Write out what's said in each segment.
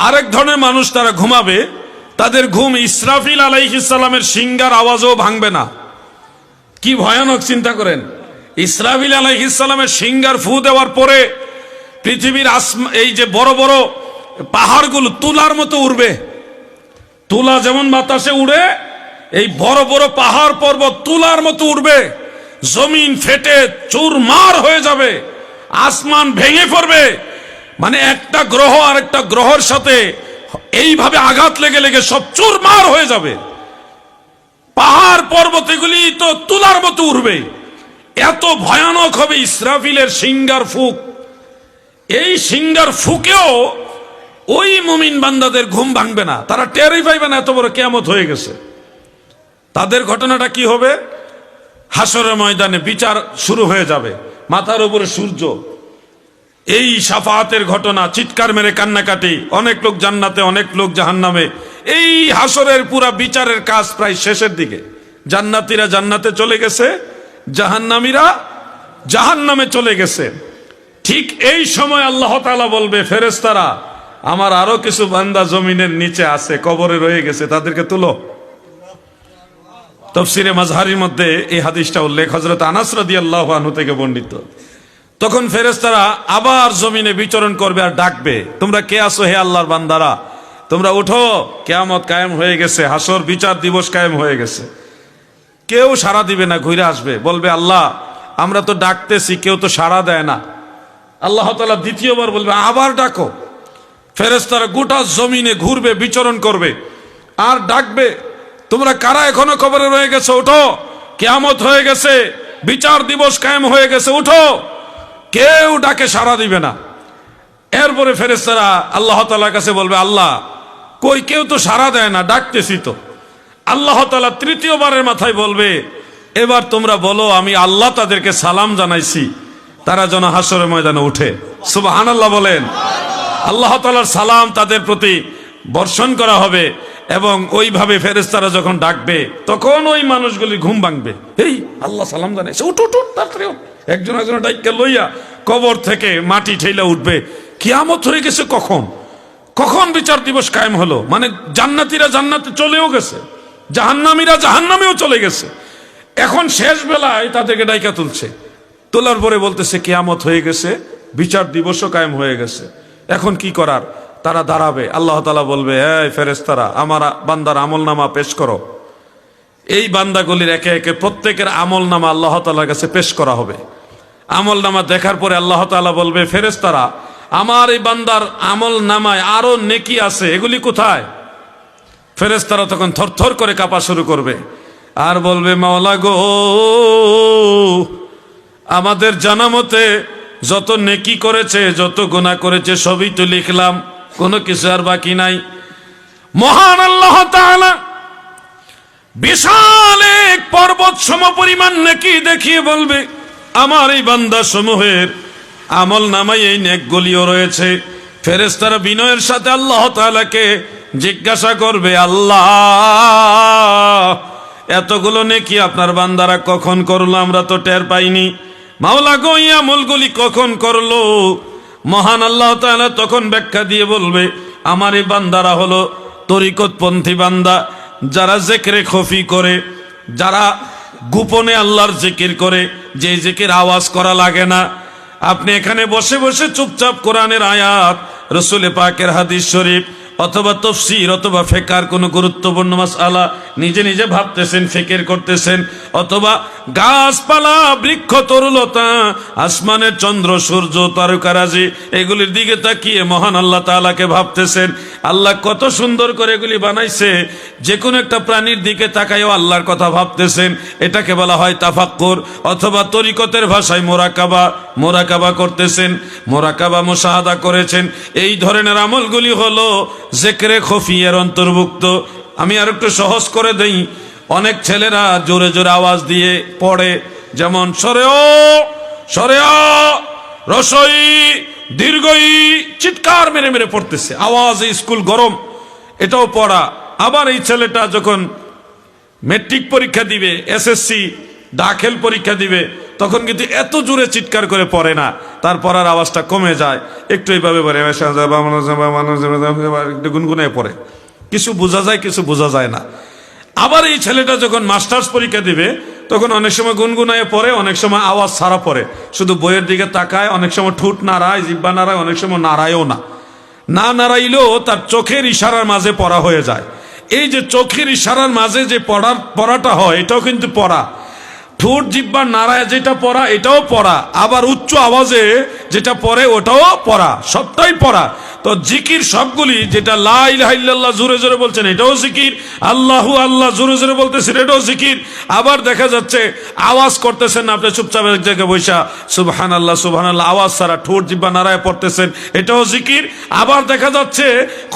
আরেক ধরনের মানুষ, তারা ঘুমাবে, তাদের ঘুম ইসরাফিল আলাইহিস সালামের সিংহার আওয়াজও ভাঙবে না। কি ভয়ানক চিন্তা করেন, ইসরাফিল আলাইহিস সালামের সিংহার ফু দেওয়ার পরে পৃথিবীর এই যে বড় বড় পাহাড়গুলো তুলার মতো উড়বে। তুলা যেমন বাতাসে উড়ে, এই বড় বড় পাহাড় পর্বত তুলার মতো উড়বে। জমিন ফেটে চুরমার হয়ে যাবে, আসমান ভেঙে পড়বে। মানে একটা গ্রহ আর একটা গ্রহের সাথে এইভাবে আঘাত লেগে লেগে সব চুরমার হয়ে যাবে। পাহাড় পর্বত এগুলি তো তুলার মতো উড়বে। এত ভয়ানক হবে ইসরাফিলের সিংহার ফুক। এই সিংহার ফুকেও ওই মুমিন বান্দাদের ঘুম ভাঙবে না, তারা টেরই পাইবে না এত বড় কিয়ামত হয়ে গেছে। তাদের ঘটনাটা কি হবে? হাসরের ময়দানে বিচার শুরু হয়ে যাবে, মাথার উপরে সূর্য। এই শাফাআতের ঘটনা, চিৎকার মেরে কান্নাকাটি, অনেক লোক জান্নাতে, অনেক লোক জাহান্নামে। এই হাসরের পুরা বিচারের কাজ প্রায় শেষের দিকে। জান্নাতীরা জান্নাতে চলে গেছে, জাহান্নামীরা জাহান্নামে চলে গেছে। ঠিক এই সময় আল্লাহ তাআলা বলবে, ফেরেশতারা, আমার আরো কিছু বান্দা জমিনের নিচে আছে, কবরে রয়ে গেছে, তাদেরকে তুলো। তাফসীরে মাজহারির মধ্যে এই হাদিসটা উল্লেখ, হযরত আনাস রাদিয়াল্লাহু আনহু থেকে বর্ণিত। তখন ফেরেশতারা আবার জমিনে বিচরণ করবে আর ডাকবে, তোমরা কে আছো হে আল্লাহর বান্দারা, তোমরা উঠো, কিয়ামত কায়েম হয়ে গেছে, হাসর বিচার দিবস কায়েম হয়ে গেছে। কেউ সাড়া দিবে না, ঘুরে আসবে, বলবে, আল্লাহ আমরা তো ডাকতেছি, কেউ তো সাড়া দেয় না। আল্লাহ তাআলা দ্বিতীয়বার বলবে, আবার ডাকো। ফেরেশতারা গোটা জমিনে ঘুরবে, বিচরণ করবে আর ডাকবে, তোমরা কারা এখনো কবরে রয়ে গেছো, উঠো, কিয়ামত হয়ে গেছে, বিচার দিবস কায়েম হয়ে গেছে, উঠো। কেউ ডাকে সাড়া দিবে না। এরপরে ফেরেশতারা আল্লাহ তাআলার কাছে বলবে, আল্লাহ কই, কেউ তো সাড়া দেয় না, ডাকতেছি তো। আল্লাহ তাআলা তৃতীয়বারের মাথায় বলবে, এবার তোমরা বলো আমি আল্লাহ তাদেরকে সালাম জানাইছি, তারা যেন হাসরের ময়দানে উঠে। সুবহানাল্লাহ বলেন। আল্লাহ তাআলার সালাম তাদের প্রতি বর্ষণ করা হবে এবং ওইভাবে ফেরেশতারা যখন ডাকবে তখন ওই মানুষগুলি ঘুম ভাঙবে। এই আল্লাহ সালাম জানাইছে, উঠ উঠ উঠ, তাড়াতাড়ি উঠ। একজন একজন ডাইকা লইয়া কবর থেকে মাটি ঠেলা উঠবে। কিয়ামত হয়ে গেছে কখন, কখন বিচার দিবস কায়েম হলো। মানে জান্নাতীরা জান্নাতে চলেও গেছে, জাহান্নামীরা জাহান্নামেও চলে গেছে। এখন শেষ বেলায় তাদেরকে ডাইকা তুলছে, তোলার পরে বলতেছে কিয়ামত হয়ে গেছে, বিচার দিবসও কায়েম হয়ে গেছে, এখন কি করার? তারা দাঁড়াবে, আল্লাহ তাআলা বলবে, এই ফেরেশতারা, আমার বান্দার আমলনামা পেশ করো। এই বান্দাগুলির একে একে প্রত্যেকের আমলনামা আল্লাহ তাআলার কাছে পেশ করা হবে। আমলনামা দেখার পরে আল্লাহ তাআলা বলবে, ফেরেশতারা, আমার এই বান্দার আমলনামায় আরো নেকি আছে, এগুলি কোথায়? ফেরেশতারা তখন থরথর করে কাঁপা শুরু করবে আর বলবে, মাওলা গো, আমাদের জানা মতে যত নেকি করেছে, যত গুনাহ করেছে সবই তো লিখলাম, কোনো কিছু আর বাকি নাই। মহান আল্লাহ তাআলা বিশাল এক পর্বত সমপরিমাণ নেকি দেখিয়ে বলবে, আমার এই বান্দা সমূহের আমল নামায় এই নেকগুলিও রয়েছে। ফেরেশতারা বিনয়ের সাথে আল্লাহ তাআলাকে জিজ্ঞাসা করবে, আল্লাহ এতগুলো নেকি আপনার বান্দারা কখন করলো, আমরা তো টের পাইনি। মাওলা গো, এই আমলগুলি কখন করলো? মহান আল্লাহ তাআলা তখন ব্যাখ্যা দিয়ে বলবে, আমার এই বান্দারা হলো তরিকতপন্থী বান্দা, যারা জিকিরে খফি করে, যারা গোপনে আল্লাহর জিকির করে, যে জিকির আওয়াজ করা লাগে না। আপনি এখানে বসে বসে চুপচাপ কোরআনের আয়াত, রাসূল পাকের হাদিস শরীফ অথবা তাফসীর অথবা ফিকহের কোনো গুরুত্বপূর্ণ মাসআলা নিজে নিজে ভাবতেছেন, ফিকির করতেছেন, অথবা গাছপালা, বৃক্ষ, তরুলতা, আসমানের চন্দ্র সূর্য, তারকারাজি, এগুলির দিকে তাকিয়ে মহান আল্লাহ তাআলাকে ভাবতেছেন। আল্লাহ কত সুন্দর করে এগুলি বানাইছে, যে কোনো একটা প্রাণীর দিকে তাকায়ও আল্লাহর কথা ভাবতেছেন। এটাকে বলা হয় তাফাক্কুর, অথবা তরিকতের ভাষায় মোরাকাবা। মোরাকাবা করতেছেন, মোরাকাবা, মুশাহাদা করেছেন। এই ধরনের আমলগুলি হলো জিকিরে খফিয়ের অন্তর্ভুক্ত। আমি আর একটু সহজ করে দেই, অনেক ছেলেরা জোরে জোরে আওয়াজ দিয়ে পড়ে, যেমন সরেও সরেও, রসই দীর্ঘই, চিৎকার মেরে মেরে পড়তেছে, আওয়াজে স্কুল গরম, এটাও পড়া। আবার এই ছেলেটা যখন মেট্রিক পরীক্ষা দিবে, এসএসসি দাখিল পরীক্ষা দিবে, তখন কিন্তু এত জোরে চিৎকার করে পড়ে না, তার পড়ার আওয়াজটা কমে যায়, একটু এইভাবে পড়ে, একটু গুনগুনে পড়ে, কিছু বোঝা যায় কিছু বোঝা যায় না। আবার এই ছেলেটা যখন মাস্টার্স পরীক্ষা দিবে তখন অনেক সময় গুনগুনায় পড়ে, অনেক সময় আওয়াজ ছাড়া পড়ে, শুধু বইয়ের দিকে তাকায়, অনেক সময় ঠুট নাড়ায়, জিব্বা নাড়ায়, অনেক সময় নাড়ায়ও না, না নাড়াইলেও তার চোখের ইশারার মাঝে পড়া হয়ে যায়। এই যে চোখের ইশারার মাঝে যে পড়াটা হয় এটাও কিন্তু পড়া, ঠোঁট জিব্বা নাড়ায় যেটা পড়া এটাও পড়া, আবার উচ্চ আওয়াজে যেটা পড়ে ওটাও পড়া, সবটাই পড়া। তো জিকির সবগুলি, যেটা লা ইলাহা ইল্লাল্লাহ জোরে জোরে বলছেন এটাও জিকির, আল্লাহু আল্লাহ জোরে জোরে বলতেছেন এটাও জিকির। আবার দেখা যাচ্ছে আওয়াজ করতেছেন না, আপনি চুপচাপ এক জায়গায় বৈশা সুবহানাল্লাহ সুবহানাল্লাহ আওয়াজ ছাড়া ঠোঁট জিব্বা নাড়ায় পড়তেছেন এটাও জিকির। আবার দেখা যাচ্ছে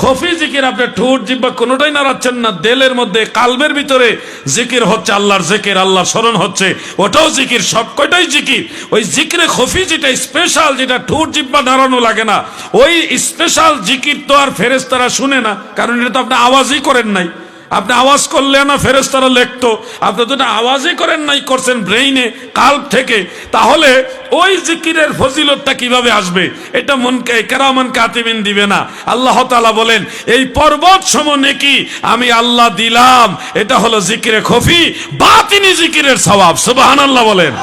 খফি জিকির, আপনি ঠোঁট জিব্বা কোনোটাই নাড়াচ্ছেন না, দিলের মধ্যে কালবের ভিতরে জিকির হচ্ছে, আল্লাহর জিকির, আল্লাহর স্মরণ হচ্ছে, ওটাও জিকির, সব কয়টাই জিকির। ওই জিকিরে খফি যেটা স্পেশাল, যেটা ঠোঁট জিব্বা নাড়ানো লাগে না, ওই স্পেশাল জিকির তো আর ফেরেশতারা শুনে না, কারণ এটা তো আপনি আওয়াজই করেন নাই। আপনি আওয়াজ করলে না ফেরেশতারা লিখতো, আপনি তো আওয়াজই করেন নাই, করছেন ব্রেইনে কাল্ব থেকে, তাহলে ওই জিকিরের ফজিলতটা কিভাবে আসবে? এটা মনকে কেরামান কাতিবিন দিবে না। আল্লাহ তাআলা বলেন এই পর্বত সম নেকি আমি আল্লাহ দিলাম, এটা হলো জিকিরে খফি, বাতিনি জিকিরের সওয়াব। সুবহানাল্লাহ বলেন।